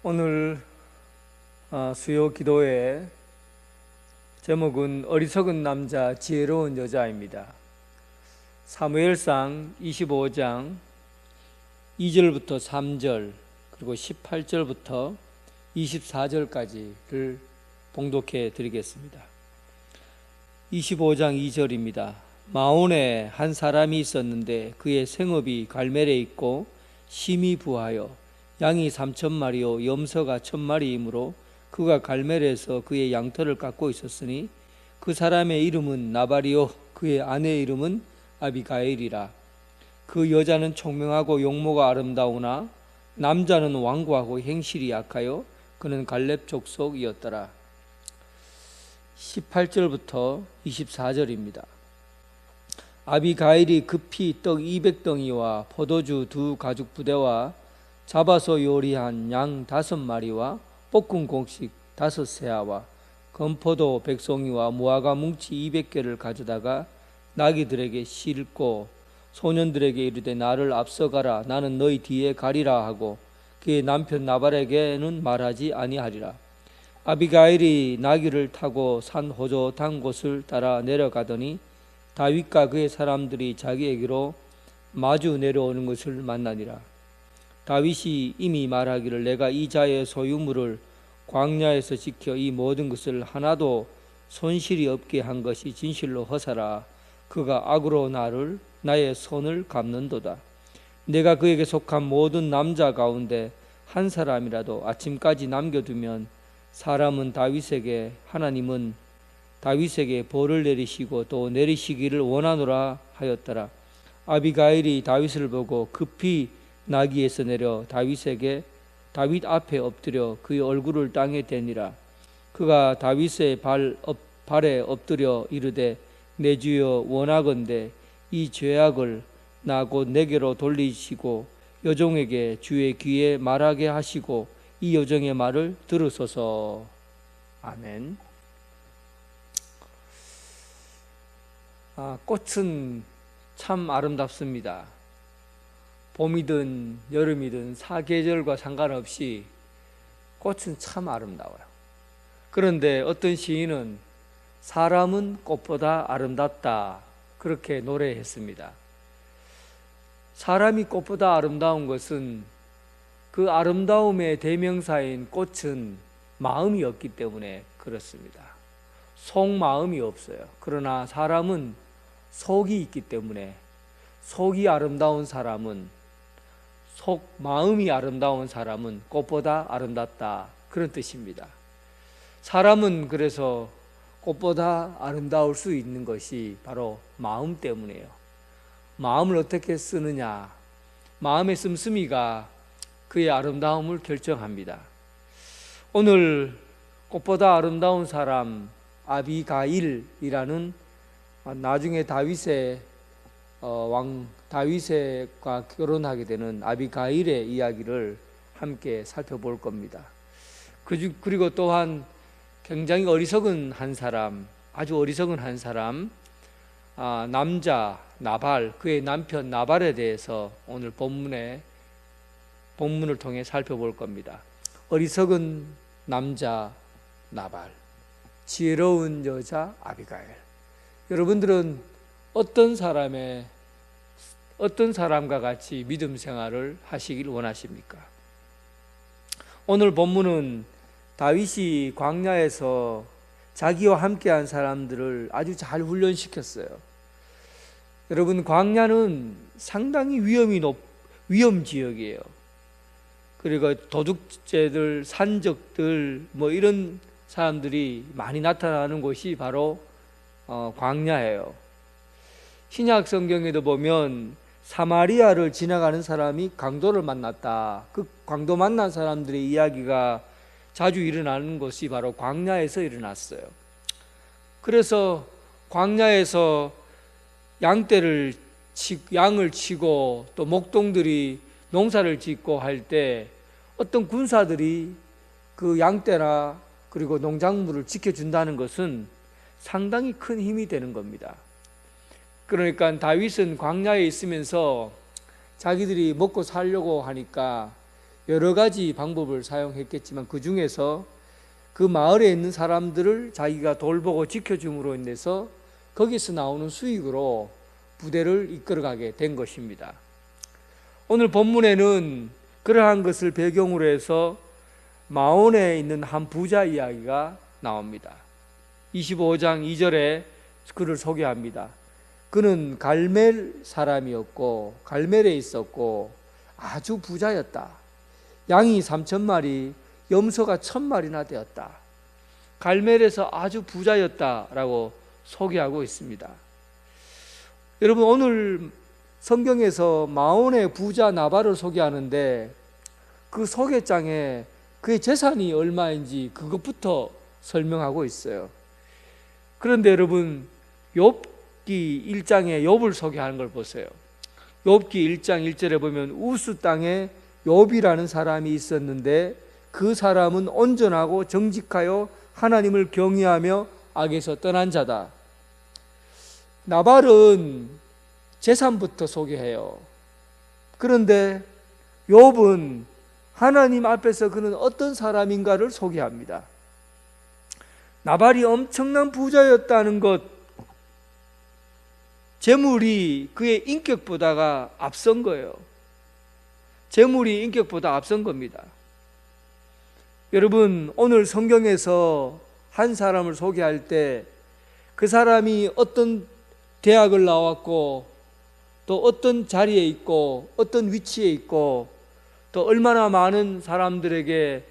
오늘 수요 기도의 제목은 어리석은 남자 지혜로운 여자입니다. 사무엘상 25장 2절부터 3절 그리고 18절부터 24절까지를 봉독해 드리겠습니다. 25장 2절입니다. 마온에 한 사람이 있었는데 그의 생업이 갈멜에 있고 심히 부하여 양이 3,000마리요 염소가 1,000마리이므로 그가 갈멜에서 그의 양털을 깎고 있었으니 그 사람의 이름은 나발이요 그의 아내의 이름은 아비가일이라. 그 여자는 총명하고 용모가 아름다우나 남자는 완고하고 행실이 약하여 그는 갈렙 족속이었더라. 18절부터 24절입니다. 아비가일이 급히 떡 200덩이와 포도주 2 가죽 부대와 잡아서 요리한 양 5마리와 볶은 곡식 5세아와 건포도 100송이와 무화과 뭉치 200개를 가져다가 나귀들에게 싣고 소년들에게 이르되 나를 앞서가라 나는 너희 뒤에 가리라 하고 그의 남편 나발에게는 말하지 아니하리라. 아비가일이 나귀를 타고 산 호젓한 곳을 따라 내려가더니 다윗과 그의 사람들이 자기에게로 마주 내려오는 것을 만나니라. 다윗이 이미 말하기를 내가 이 자의 소유물을 광야에서 지켜 이 모든 것을 하나도 손실이 없게 한 것이 진실로 허사라. 그가 악으로 나의 손을 갚는도다. 내가 그에게 속한 모든 남자 가운데 한 사람이라도 아침까지 남겨두면 하나님은 다윗에게 벌을 내리시고 또 내리시기를 원하노라 하였더라. 아비가일이 다윗을 보고 급히 나귀에서 내려 다윗 앞에 엎드려 그의 얼굴을 땅에 대니라. 그가 다윗의 발에 엎드려 이르되 내 주여 원하건대 이 죄악을 나 곧 내게로 돌리시고 여종에게 주의 귀에 말하게 하시고 이 여종의 말을 들으소서. 아멘. 꽃은 참 아름답습니다. 봄이든 여름이든 사계절과 상관없이 꽃은 참 아름다워요. 그런데 어떤 시인은 사람은 꽃보다 아름답다 그렇게 노래했습니다. 사람이 꽃보다 아름다운 것은 그 아름다움의 대명사인 꽃은 마음이 없기 때문에 그렇습니다. 속마음이 없어요. 그러나 사람은 속이 있기 때문에 속이 아름다운 사람은 마음이 아름다운 사람은 꽃보다 아름답다 그런 뜻입니다. 사람은 그래서 꽃보다 아름다울 수 있는 것이 바로 마음 때문이에요. 마음을 어떻게 쓰느냐, 마음의 씀씀이가 그의 아름다움을 결정합니다. 오늘 꽃보다 아름다운 사람 아비가일이라는 나중에 다윗과 결혼하게 되는 아비가일의 이야기를 함께 살펴볼 겁니다. 그리고 또한 굉장히 어리석은 한 사람, 아주 어리석은 한 사람, 남자 나발, 그의 남편 나발에 대해서 오늘 본문을 통해 살펴볼 겁니다. 어리석은 남자 나발, 지혜로운 여자 아비가일. 여러분들은 어떤 사람과 같이 믿음 생활을 하시길 원하십니까? 오늘 본문은 다윗이 광야에서 자기와 함께한 사람들을 아주 잘 훈련시켰어요. 여러분, 광야는 상당히 위험 지역이에요. 그리고 도둑죄들, 산적들 이런 사람들이 많이 나타나는 곳이 바로 광야예요. 신약 성경에도 보면 사마리아를 지나가는 사람이 강도를 만났다. 그 강도 만난 사람들의 이야기가 자주 일어나는 것이 바로 광야에서 일어났어요. 그래서 광야에서 양을 치고 또 목동들이 농사를 짓고 할 때 어떤 군사들이 그 양떼나 그리고 농작물을 지켜준다는 것은 상당히 큰 힘이 되는 겁니다. 그러니까 다윗은 광야에 있으면서 자기들이 먹고 살려고 하니까 여러 가지 방법을 사용했겠지만 그 중에서 그 마을에 있는 사람들을 자기가 돌보고 지켜줌으로 인해서 거기서 나오는 수익으로 부대를 이끌어가게 된 것입니다. 오늘 본문에는 그러한 것을 배경으로 해서 마온에 있는 한 부자 이야기가 나옵니다. 25장 2절에 그를 소개합니다. 그는 갈멜 사람이었고 갈멜에 있었고 아주 부자였다. 양이 3,000마리, 염소가 1,000마리나 되었다. 갈멜에서 아주 부자였다라고 소개하고 있습니다. 여러분, 오늘 성경에서 마온의 부자 나발을 소개하는데 그 소개장에 그의 재산이 얼마인지 그것부터 설명하고 있어요. 그런데 여러분, 욥기 1장에 욥을 소개하는 걸 보세요. 욥기 1장 1절에 보면 우스 땅에 욥이라는 사람이 있었는데 그 사람은 온전하고 정직하여 하나님을 경외하며 악에서 떠난 자다. 나발은 재산부터 소개해요. 그런데 욥은 하나님 앞에서 그는 어떤 사람인가를 소개합니다. 나발이 엄청난 부자였다는 것, 재물이 그의 인격보다가 앞선 거예요. 재물이 인격보다 앞선 겁니다. 여러분, 오늘 성경에서 한 사람을 소개할 때 그 사람이 어떤 대학을 나왔고 또 어떤 자리에 있고 어떤 위치에 있고 또 얼마나 많은 사람들에게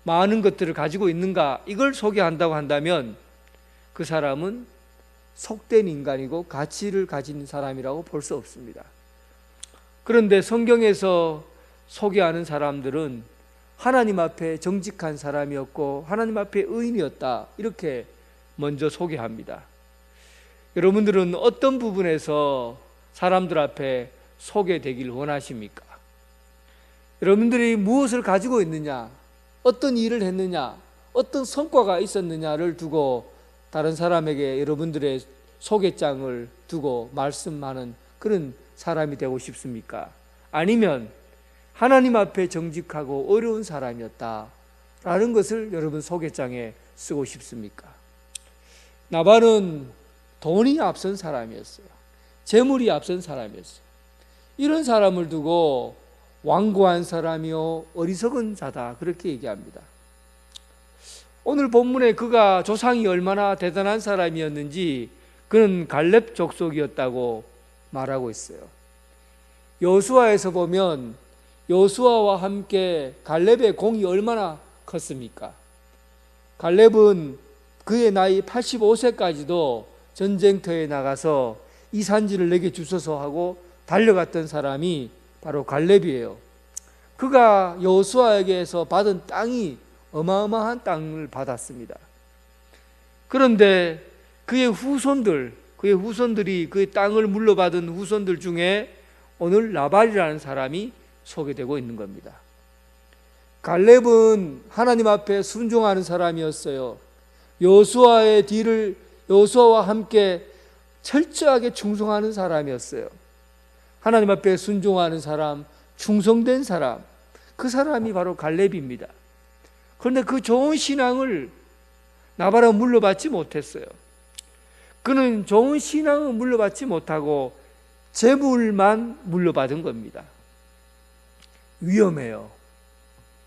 많은 것들을 가지고 있는가, 이걸 소개한다고 한다면 그 사람은 속된 인간이고 가치를 가진 사람이라고 볼 수 없습니다. 그런데 성경에서 소개하는 사람들은 하나님 앞에 정직한 사람이었고 하나님 앞에 의인이었다, 이렇게 먼저 소개합니다. 여러분들은 어떤 부분에서 사람들 앞에 소개되길 원하십니까? 여러분들이 무엇을 가지고 있느냐, 어떤 일을 했느냐, 어떤 성과가 있었느냐를 두고 다른 사람에게 여러분들의 소개장을 두고 말씀하는 그런 사람이 되고 싶습니까? 아니면 하나님 앞에 정직하고 어려운 사람이었다라는 것을 여러분 소개장에 쓰고 싶습니까? 나발은 돈이 앞선 사람이었어요. 재물이 앞선 사람이었어요. 이런 사람을 두고 완고한 사람이요 어리석은 자다, 그렇게 얘기합니다. 오늘 본문에 그가 조상이 얼마나 대단한 사람이었는지 그는 갈렙 족속이었다고 말하고 있어요. 여호수아에서 보면 여호수아와 함께 갈렙의 공이 얼마나 컸습니까? 갈렙은 그의 나이 85세까지도 전쟁터에 나가서 이 산지를 내게 주소서 하고 달려갔던 사람이 바로 갈렙이에요. 그가 여호수아에게서 받은 땅이 어마어마한 땅을 받았습니다. 그런데 그의 후손들이 그 땅을 물려받은 후손들 중에 오늘 나발이라는 사람이 소개되고 있는 겁니다. 갈렙은 하나님 앞에 순종하는 사람이었어요. 여호수아와 함께 철저하게 충성하는 사람이었어요. 하나님 앞에 순종하는 사람, 충성된 사람, 그 사람이 바로 갈렙입니다. 그런데 그 좋은 신앙을 나발은 물려받지 못했어요. 그는 좋은 신앙을 물려받지 못하고 재물만 물려받은 겁니다. 위험해요.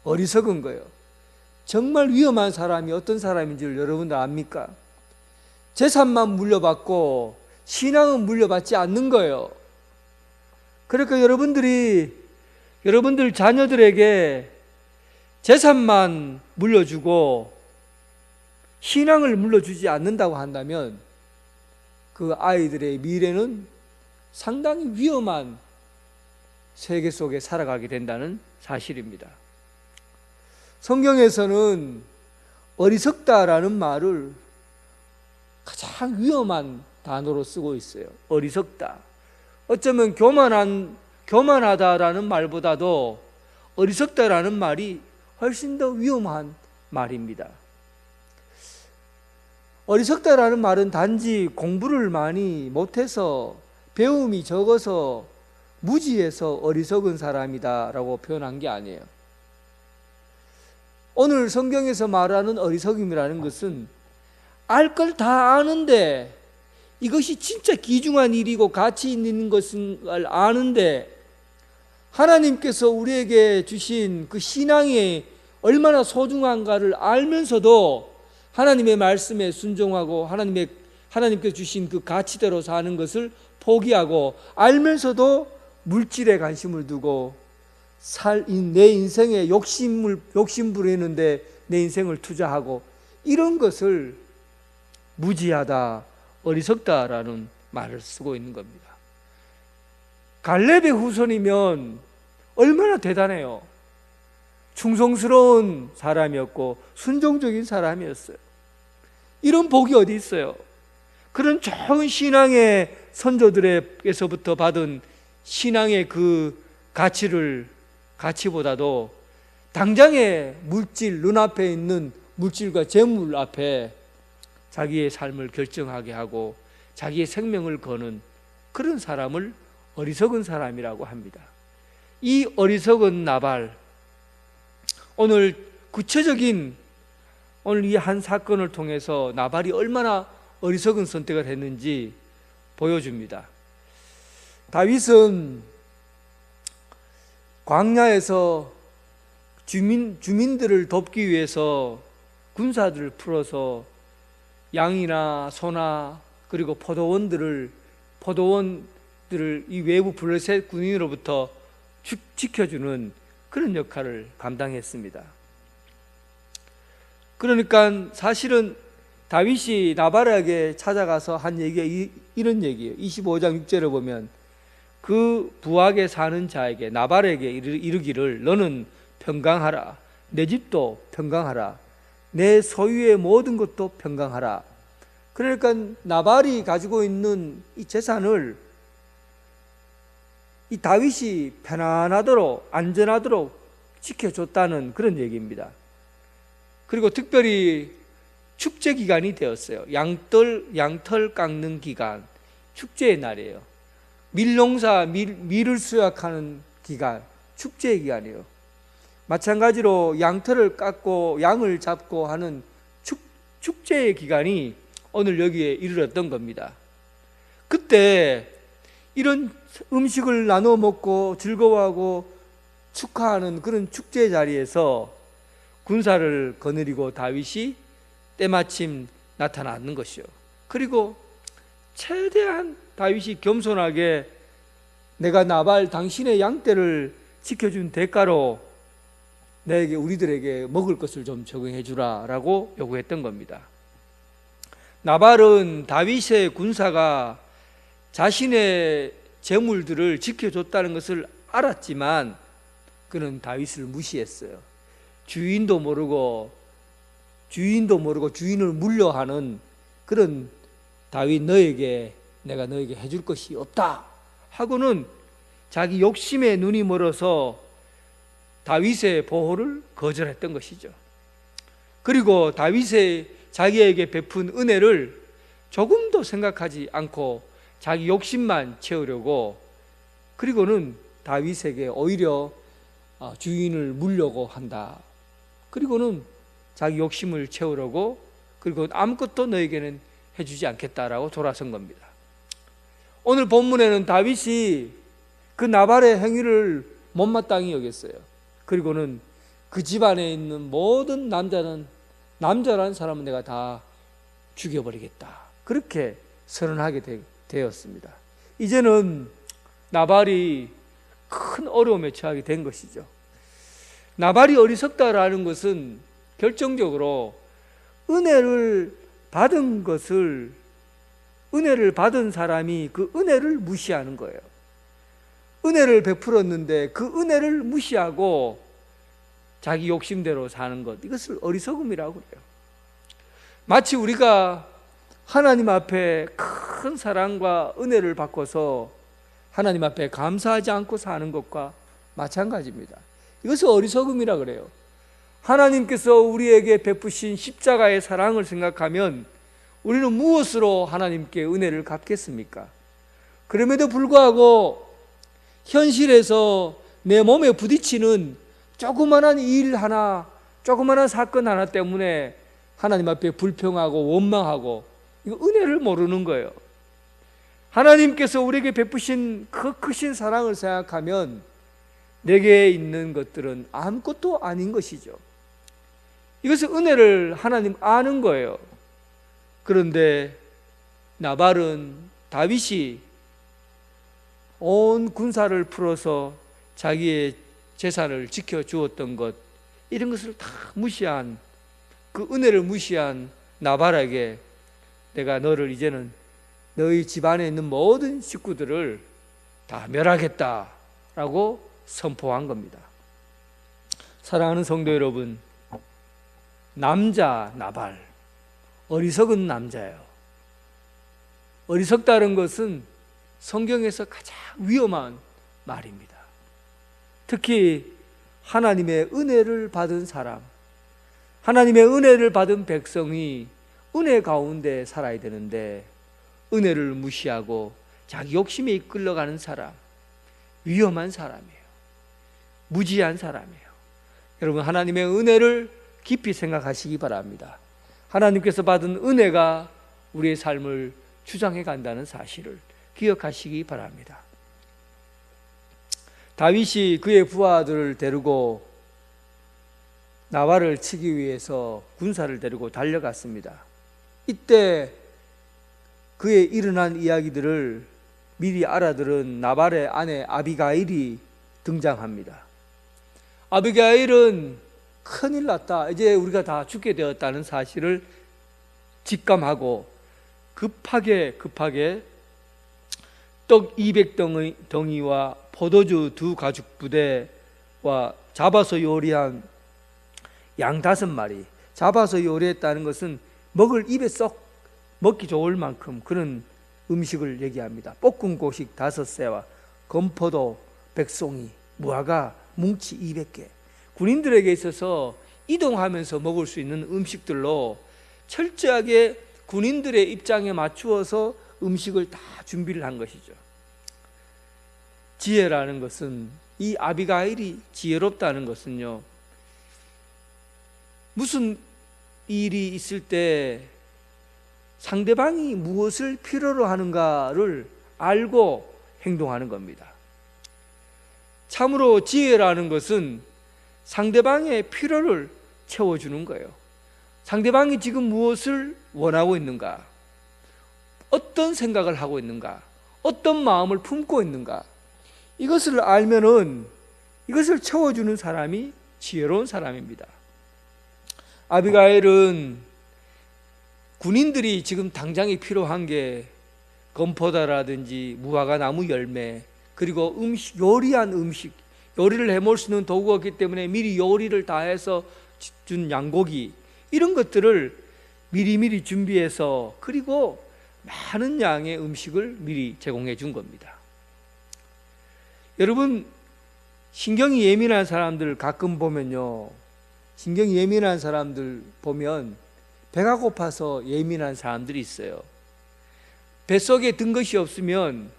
어리석은 거예요. 정말 위험한 사람이 어떤 사람인지를 여러분들 압니까? 재산만 물려받고 신앙은 물려받지 않는 거예요. 그러니까 여러분들 자녀들에게 재산만 물려주고 신앙을 물려주지 않는다고 한다면 그 아이들의 미래는 상당히 위험한 세계 속에 살아가게 된다는 사실입니다. 성경에서는 어리석다라는 말을 가장 위험한 단어로 쓰고 있어요. 어리석다. 어쩌면 교만하다라는 말보다도 어리석다라는 말이 훨씬 더 위험한 말입니다. 어리석다라는 말은 단지 공부를 많이 못해서 배움이 적어서 무지해서 어리석은 사람이다라고 표현한 게 아니에요. 오늘 성경에서 말하는 어리석음이라는 것은 알 걸 다 아는데, 이것이 진짜 귀중한 일이고 가치 있는 것인 걸 아는데, 하나님께서 우리에게 주신 그 신앙이 얼마나 소중한가를 알면서도 하나님의 말씀에 순종하고 하나님께서 주신 그 가치대로 사는 것을 포기하고, 알면서도 물질에 관심을 두고 내 인생에 욕심 부리는데 내 인생을 투자하고, 이런 것을 무지하다, 어리석다라는 말을 쓰고 있는 겁니다. 갈렙의 후손이면 얼마나 대단해요. 충성스러운 사람이었고 순종적인 사람이었어요. 이런 복이 어디 있어요? 그런 좋은 신앙의 선조들에게서부터 받은 신앙의 그 가치보다도 당장의 물질, 눈앞에 있는 물질과 재물 앞에 자기의 삶을 결정하게 하고 자기의 생명을 거는 그런 사람을 어리석은 사람이라고 합니다. 이 어리석은 나발, 오늘 구체적인 오늘 이 한 사건을 통해서 나발이 얼마나 어리석은 선택을 했는지 보여줍니다. 다윗은 광야에서 주민들을 돕기 위해서 군사들을 풀어서 양이나 소나 그리고 포도원들을 이 외부 블레셋 군인으로부터 지켜주는 그런 역할을 감당했습니다. 그러니까 사실은 다윗이 나발에게 찾아가서 한 얘기가 이런 얘기예요. 25장 6절에 보면 그 부하게 사는 자에게, 나발에게 이르기를 너는 평강하라, 내 집도 평강하라, 내 소유의 모든 것도 평강하라. 그러니까 나발이 가지고 있는 이 재산을 이 다윗이 편안하도록 안전하도록 지켜줬다는 그런 얘기입니다. 그리고 특별히 축제 기간이 되었어요. 양털 깎는 기간, 축제의 날이에요. 밀농사, 밀을 수확하는 기간, 축제의 기간이에요. 마찬가지로 양털을 깎고 양을 잡고 하는 축제의 기간이 오늘 여기에 이르렀던 겁니다. 그때 이런 음식을 나눠 먹고 즐거워하고 축하하는 그런 축제 자리에서 군사를 거느리고 다윗이 때마침 나타나는 것이요. 그리고 최대한 다윗이 겸손하게 내가 나발 당신의 양떼를 지켜준 대가로 우리들에게 먹을 것을 좀 적용해 주라라고 요구했던 겁니다. 나발은 다윗의 군사가 자신의 재물들을 지켜줬다는 것을 알았지만 그는 다윗을 무시했어요. 주인도 모르고 주인을 물려하는 그런 다윗, 내가 너에게 해줄 것이 없다 하고는 자기 욕심에 눈이 멀어서 다윗의 보호를 거절했던 것이죠. 그리고 다윗의 자기에게 베푼 은혜를 조금도 생각하지 않고 자기 욕심만 채우려고, 그리고는 다윗에게 오히려 주인을 물려고 한다. 그리고는 자기 욕심을 채우려고, 그리고 아무것도 너에게는 해주지 않겠다라고 돌아선 겁니다. 오늘 본문에는 다윗이 그 나발의 행위를 못마땅히 여겼어요. 그리고는 그 집안에 있는 모든 남자라는 사람은 내가 다 죽여버리겠다, 그렇게 선언하게 되었습니다. 이제는 나발이 큰 어려움에 처하게 된 것이죠. 나발이 어리석다라는 것은 결정적으로 은혜를 받은 사람이 그 은혜를 무시하는 거예요. 은혜를 베풀었는데 그 은혜를 무시하고 자기 욕심대로 사는 것, 이것을 어리석음이라고 그래요. 마치 우리가 하나님 앞에 큰 사랑과 은혜를 받고서 하나님 앞에 감사하지 않고 사는 것과 마찬가지입니다. 이것을 어리석음이라 그래요. 하나님께서 우리에게 베푸신 십자가의 사랑을 생각하면 우리는 무엇으로 하나님께 은혜를 갚겠습니까? 그럼에도 불구하고 현실에서 내 몸에 부딪히는 조그만한 일 하나, 조그마한 사건 하나 때문에 하나님 앞에 불평하고 원망하고, 이거 은혜를 모르는 거예요. 하나님께서 우리에게 베푸신 그 크신 사랑을 생각하면 내게 있는 것들은 아무것도 아닌 것이죠. 이것은 은혜를 하나님 아는 거예요. 그런데 나발은 다윗이 온 군사를 풀어서 자기의 재산을 지켜주었던 것, 이런 것을 다 무시한, 그 은혜를 무시한 나발에게 내가 너를 이제는 너희 집안에 있는 모든 식구들을 다 멸하겠다라고 선포한 겁니다. 사랑하는 성도 여러분, 남자 나발, 어리석은 남자예요. 어리석다는 것은 성경에서 가장 위험한 말입니다. 특히 하나님의 은혜를 받은 사람, 하나님의 은혜를 받은 백성이 은혜 가운데 살아야 되는데 은혜를 무시하고 자기 욕심에 이끌려가는 사람, 위험한 사람이에요. 무지한 사람이에요. 여러분, 하나님의 은혜를 깊이 생각하시기 바랍니다. 하나님께서 받은 은혜가 우리의 삶을 주장해 간다는 사실을 기억하시기 바랍니다. 다윗이 그의 부하들을 데리고 나발을 치기 위해서 군사를 데리고 달려갔습니다. 이때 그의 일어난 이야기들을 미리 알아들은 나발의 아내 아비가일이 등장합니다. 아비가일은 큰일 났다, 이제 우리가 다 죽게 되었다는 사실을 직감하고 급하게 떡 200덩이와 포도주 2가죽 부대와 잡아서 요리한 양 5마리, 잡아서 요리했다는 것은 먹을 입에 쏙 먹기 좋을 만큼 그런 음식을 얘기합니다. 볶은 고식 5새와 건포도 100송이, 무화과 뭉치 200개. 군인들에게 있어서 이동하면서 먹을 수 있는 음식들로 철저하게 군인들의 입장에 맞추어서 음식을 다 준비를 한 것이죠. 지혜라는 것은, 이 아비가일이 지혜롭다는 것은요, 무슨 일이 있을 때 상대방이 무엇을 필요로 하는가를 알고 행동하는 겁니다. 참으로 지혜라는 것은 상대방의 필요를 채워주는 거예요. 상대방이 지금 무엇을 원하고 있는가, 어떤 생각을 하고 있는가, 어떤 마음을 품고 있는가, 이것을 알면은 이것을 채워주는 사람이 지혜로운 사람입니다. 아비가일은 군인들이 지금 당장에 필요한 게 건포도라든지 무화과 나무 열매, 그리고 음식, 요리한 음식, 요리를 해먹을 수 있는 도구가 없기 때문에 미리 요리를 다 해서 준 양고기, 이런 것들을 미리미리 준비해서, 그리고 많은 양의 음식을 미리 제공해 준 겁니다. 여러분, 신경이 예민한 사람들 가끔 보면요, 신경이 예민한 사람들 보면 배가 고파서 예민한 사람들이 있어요. 뱃속에 든 것이 없으면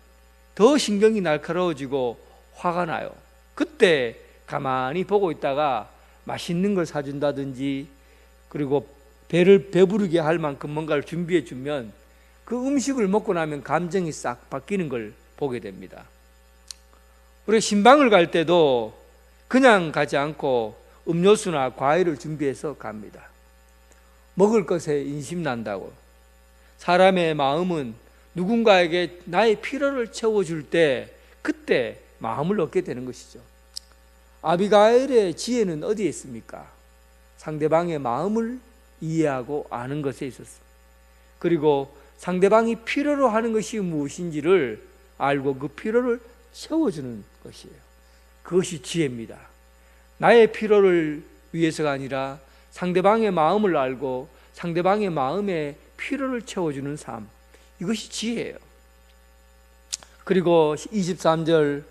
더 신경이 날카로워지고 화가 나요. 그때 가만히 보고 있다가 맛있는 걸 사준다든지, 그리고 배를 배부르게 할 만큼 뭔가를 준비해 주면 그 음식을 먹고 나면 감정이 싹 바뀌는 걸 보게 됩니다. 우리가 신방을 갈 때도 그냥 가지 않고 음료수나 과일을 준비해서 갑니다. 먹을 것에 인심 난다고. 사람의 마음은 누군가에게 나의 필요를 채워줄 때 그때 마음을 얻게 되는 것이죠. 아비가일의 지혜는 어디에 있습니까? 상대방의 마음을 이해하고 아는 것에 있었습니다. 그리고 상대방이 필요로 하는 것이 무엇인지를 알고 그 필요를 채워주는 것이에요. 그것이 지혜입니다. 나의 필요를 위해서가 아니라 상대방의 마음을 알고 상대방의 마음에 필요를 채워주는 삶, 이것이 지혜예요. 그리고 23절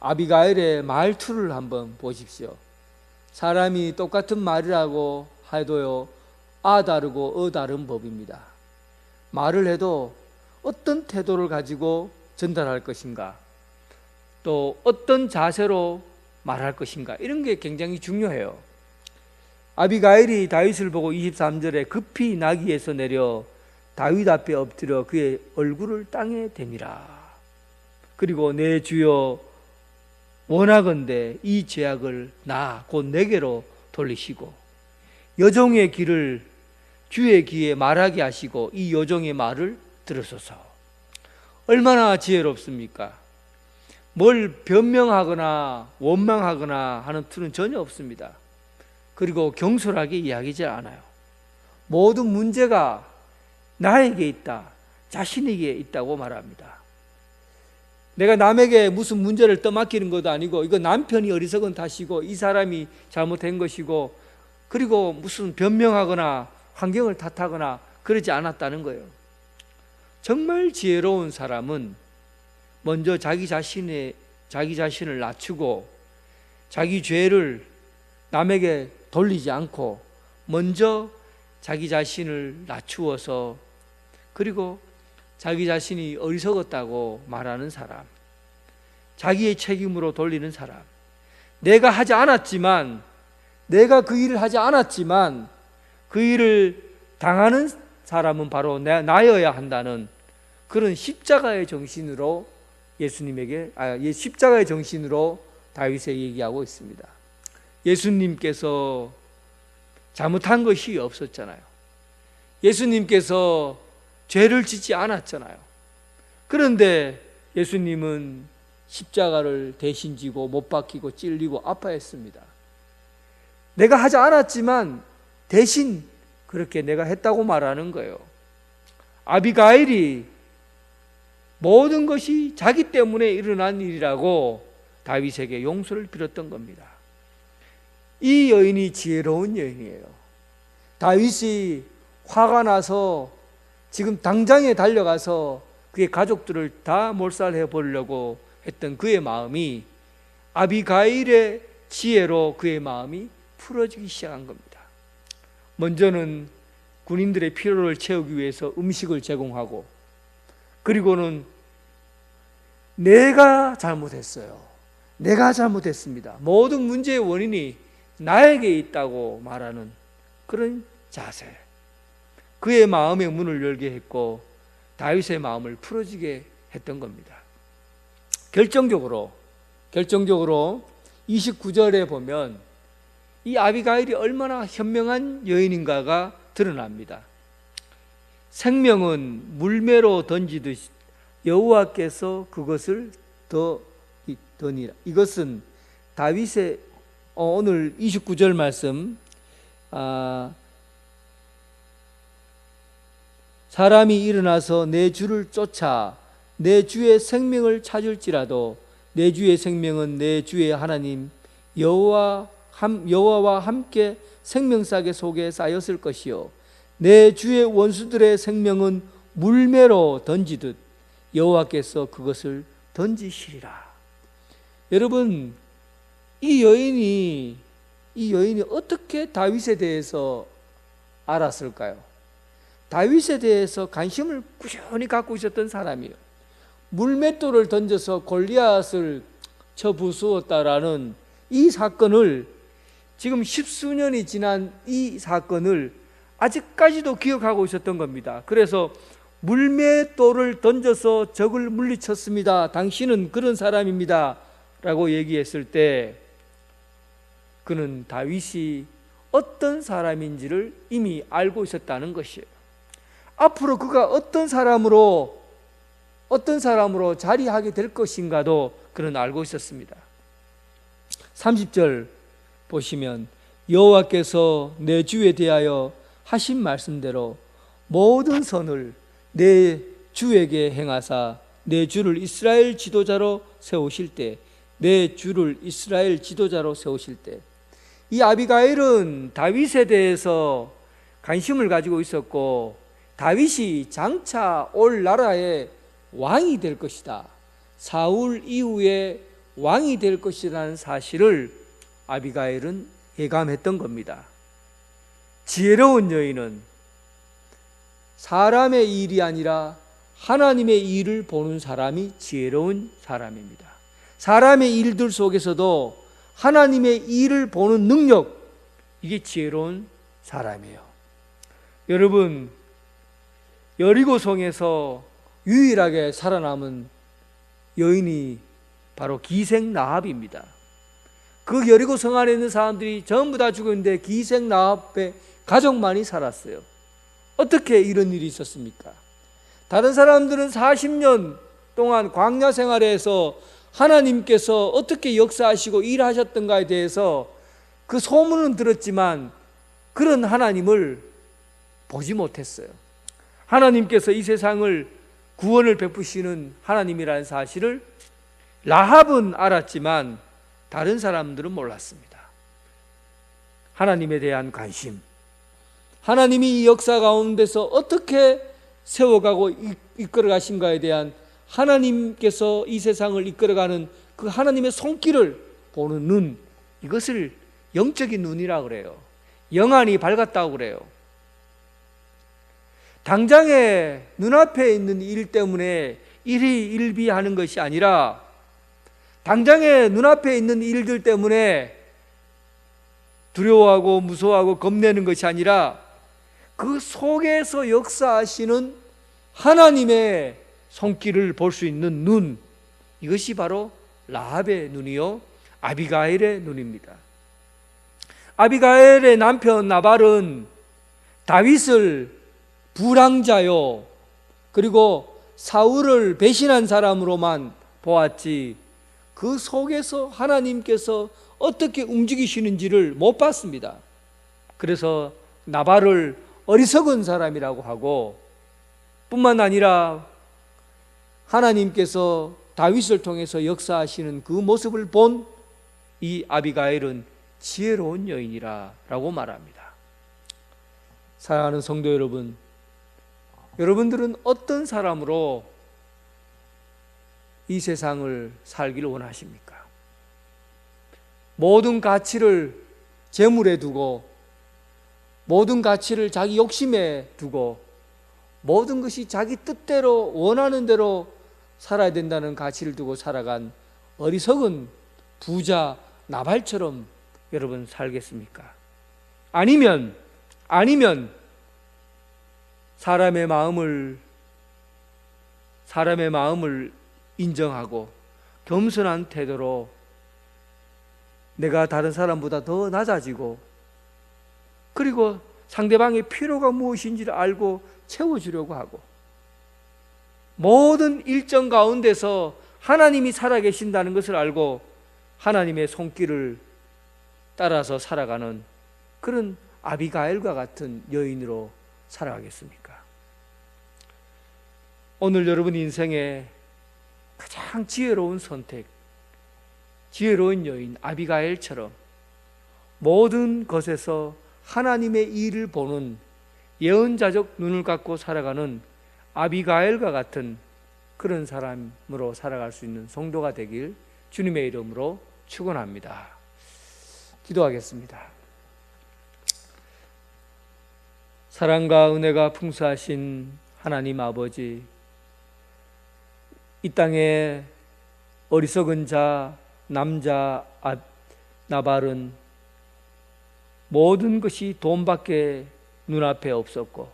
아비가일의 말투를 한번 보십시오. 사람이 똑같은 말이라고 해도요, 다르고 다른 법입니다. 말을 해도 어떤 태도를 가지고 전달할 것인가, 또 어떤 자세로 말할 것인가, 이런 게 굉장히 중요해요. 아비가일이 다윗을 보고 23절에 급히 나귀에서 내려 다윗 앞에 엎드려 그의 얼굴을 땅에 대미라. 그리고 내 주여 원하건대 이 죄악을 나 곧 내게로 돌리시고 여종의 길을 주의 귀에 말하게 하시고 이 여종의 말을 들으소서. 얼마나 지혜롭습니까? 뭘 변명하거나 원망하거나 하는 틀은 전혀 없습니다. 그리고 경솔하게 이야기하지 않아요. 모든 문제가 나에게 있다, 자신에게 있다고 말합니다. 내가 남에게 무슨 문제를 떠맡기는 것도 아니고 이거 남편이 어리석은 탓이고 이 사람이 잘못된 것이고 그리고 무슨 변명하거나 환경을 탓하거나 그러지 않았다는 거예요. 정말 지혜로운 사람은 먼저 자기 자신을 낮추고 자기 죄를 남에게 돌리지 않고 먼저 자기 자신을 낮추어서 그리고 자기 자신이 어리석었다고 말하는 사람, 자기의 책임으로 돌리는 사람, 내가 그 일을 하지 않았지만 그 일을 당하는 사람은 바로 나여야 한다는 그런 십자가의 정신으로 십자가의 정신으로 다윗에 얘기하고 있습니다. 예수님께서 잘못한 것이 없었잖아요. 예수님께서 죄를 짓지 않았잖아요. 그런데 예수님은 십자가를 대신 지고 못 박히고 찔리고 아파했습니다. 내가 하지 않았지만 대신 그렇게 내가 했다고 말하는 거예요. 아비가일이 모든 것이 자기 때문에 일어난 일이라고 다윗에게 용서를 빌었던 겁니다. 이 여인이 지혜로운 여인이에요. 다윗이 화가 나서 지금 당장에 달려가서 그의 가족들을 다 몰살해 보려고 했던 그의 마음이 아비가일의 지혜로 그의 마음이 풀어지기 시작한 겁니다. 먼저는 군인들의 필요를 채우기 위해서 음식을 제공하고 그리고는 내가 잘못했어요. 내가 잘못했습니다. 모든 문제의 원인이 나에게 있다고 말하는 그런 자세. 그의 마음의 문을 열게 했고 다윗의 마음을 풀어지게 했던 겁니다. 결정적으로 29절에 보면 이 아비가일이 얼마나 현명한 여인인가가 드러납니다. 생명은 물매로 던지듯이 여호와께서 그것을 더니라. 이것은 다윗의 오늘 29절 말씀, 사람이 일어나서 내 주를 쫓아 내 주의 생명을 찾을지라도 내 주의 생명은 내 주의 하나님 여호와와 함께 생명싸개 속에 쌓였을 것이요 내 주의 원수들의 생명은 물매로 던지듯 여호와께서 그것을 던지시리라. 여러분, 이 여인이 어떻게 다윗에 대해서 알았을까요? 다윗에 대해서 관심을 꾸준히 갖고 있었던 사람이에요. 물맷돌을 던져서 골리앗을 쳐 부수었다라는 이 사건을, 지금 십수년이 지난 이 사건을 아직까지도 기억하고 있었던 겁니다. 그래서 물맷돌을 던져서 적을 물리쳤습니다. 당신은 그런 사람입니다 라고 얘기했을 때 그는 다윗이 어떤 사람인지를 이미 알고 있었다는 것이에요. 앞으로 그가 어떤 사람으로 자리하게 될 것인가도 그는 알고 있었습니다. 30절 보시면 여호와께서 내 주에 대하여 하신 말씀대로 모든 선을 내 주에게 행하사 내 주를 이스라엘 지도자로 세우실 때 이 아비가일은 다윗에 대해서 관심을 가지고 있었고 다윗이 장차 올 나라의 왕이 될 것이다, 사울 이후에 왕이 될 것이라는 사실을 아비가일은 예감했던 겁니다. 지혜로운 여인은 사람의 일이 아니라 하나님의 일을 보는 사람이 지혜로운 사람입니다. 사람의 일들 속에서도 하나님의 일을 보는 능력, 이게 지혜로운 사람이에요. 여러분, 여리고성에서 유일하게 살아남은 여인이 바로 기생 라합입니다. 그 여리고성 안에 있는 사람들이 전부 다 죽었는데 기생 라합의 가족만이 살았어요. 어떻게 이런 일이 있었습니까? 다른 사람들은 40년 동안 광야 생활에서 하나님께서 어떻게 역사하시고 일하셨던가에 대해서 그 소문은 들었지만 그런 하나님을 보지 못했어요. 하나님께서 이 세상을 구원을 베푸시는 하나님이라는 사실을 라합은 알았지만 다른 사람들은 몰랐습니다. 하나님에 대한 관심, 하나님이 이 역사 가운데서 어떻게 세워가고 이끌어 가신가에 대한 하나님께서 이 세상을 이끌어가는 그 하나님의 손길을 보는 눈, 이것을 영적인 눈이라고 그래요. 영안이 밝았다고 그래요. 당장에 눈앞에 있는 일 때문에 일희일비하는 것이 아니라 당장에 눈앞에 있는 일들 때문에 두려워하고 무서워하고 겁내는 것이 아니라 그 속에서 역사하시는 하나님의 손길을 볼 수 있는 눈, 이것이 바로 라합의 눈이요 아비가일의 눈입니다. 아비가일의 남편 나발은 다윗을 불황자요 그리고 사울을 배신한 사람으로만 보았지 그 속에서 하나님께서 어떻게 움직이시는지를 못 봤습니다. 그래서 나발을 어리석은 사람이라고 하고, 뿐만 아니라 하나님께서 다윗을 통해서 역사하시는 그 모습을 본 이 아비가일은 지혜로운 여인이라고 말합니다. 사랑하는 성도 여러분, 여러분들은 어떤 사람으로 이 세상을 살기를 원하십니까? 모든 가치를 재물에 두고, 모든 가치를 자기 욕심에 두고, 모든 것이 자기 뜻대로 원하는 대로 살아야 된다는 가치를 두고 살아간 어리석은 부자 나발처럼 여러분 살겠습니까? 아니면 사람의 마음을 인정하고 겸손한 태도로 내가 다른 사람보다 더 낮아지고, 그리고 상대방의 필요가 무엇인지를 알고 채워주려고 하고, 모든 일정 가운데서 하나님이 살아계신다는 것을 알고 하나님의 손길을 따라서 살아가는 그런 아비가일과 같은 여인으로 살아가겠습니까? 오늘 여러분 인생의 가장 지혜로운 선택, 지혜로운 여인 아비가일처럼 모든 것에서 하나님의 일을 보는 예언자적 눈을 갖고 살아가는 아비가일과 같은 그런 사람으로 살아갈 수 있는 성도가 되길 주님의 이름으로 축원합니다. 기도하겠습니다. 사랑과 은혜가 풍성하신 하나님 아버지, 이 땅에 어리석은 자 남자 나발은 모든 것이 돈밖에 눈앞에 없었고,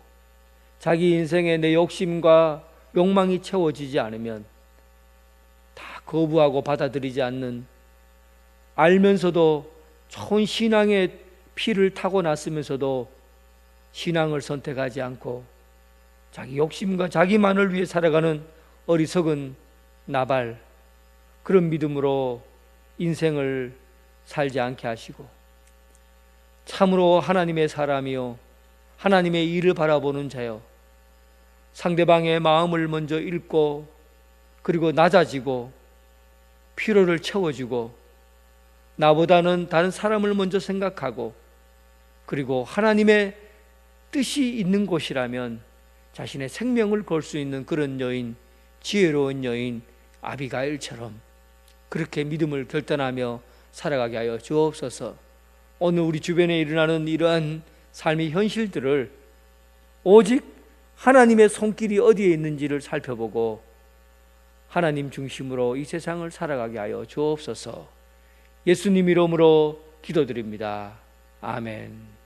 자기 인생에 내 욕심과 욕망이 채워지지 않으면 다 거부하고 받아들이지 않는, 알면서도 좋은 신앙의 피를 타고났으면서도 신앙을 선택하지 않고 자기 욕심과 자기만을 위해 살아가는 어리석은 나발, 그런 믿음으로 인생을 살지 않게 하시고 참으로 하나님의 사람이요 하나님의 일을 바라보는 자요, 상대방의 마음을 먼저 읽고 그리고 낮아지고 필요를 채워주고 나보다는 다른 사람을 먼저 생각하고, 그리고 하나님의 뜻이 있는 곳이라면 자신의 생명을 걸 수 있는 그런 여인, 지혜로운 여인 아비가일처럼 그렇게 믿음을 결단하며 살아가게 하여 주옵소서. 오늘 우리 주변에 일어나는 이러한 삶의 현실들을 오직 하나님의 손길이 어디에 있는지를 살펴보고 하나님 중심으로 이 세상을 살아가게 하여 주옵소서. 예수님 이름으로 기도드립니다. 아멘.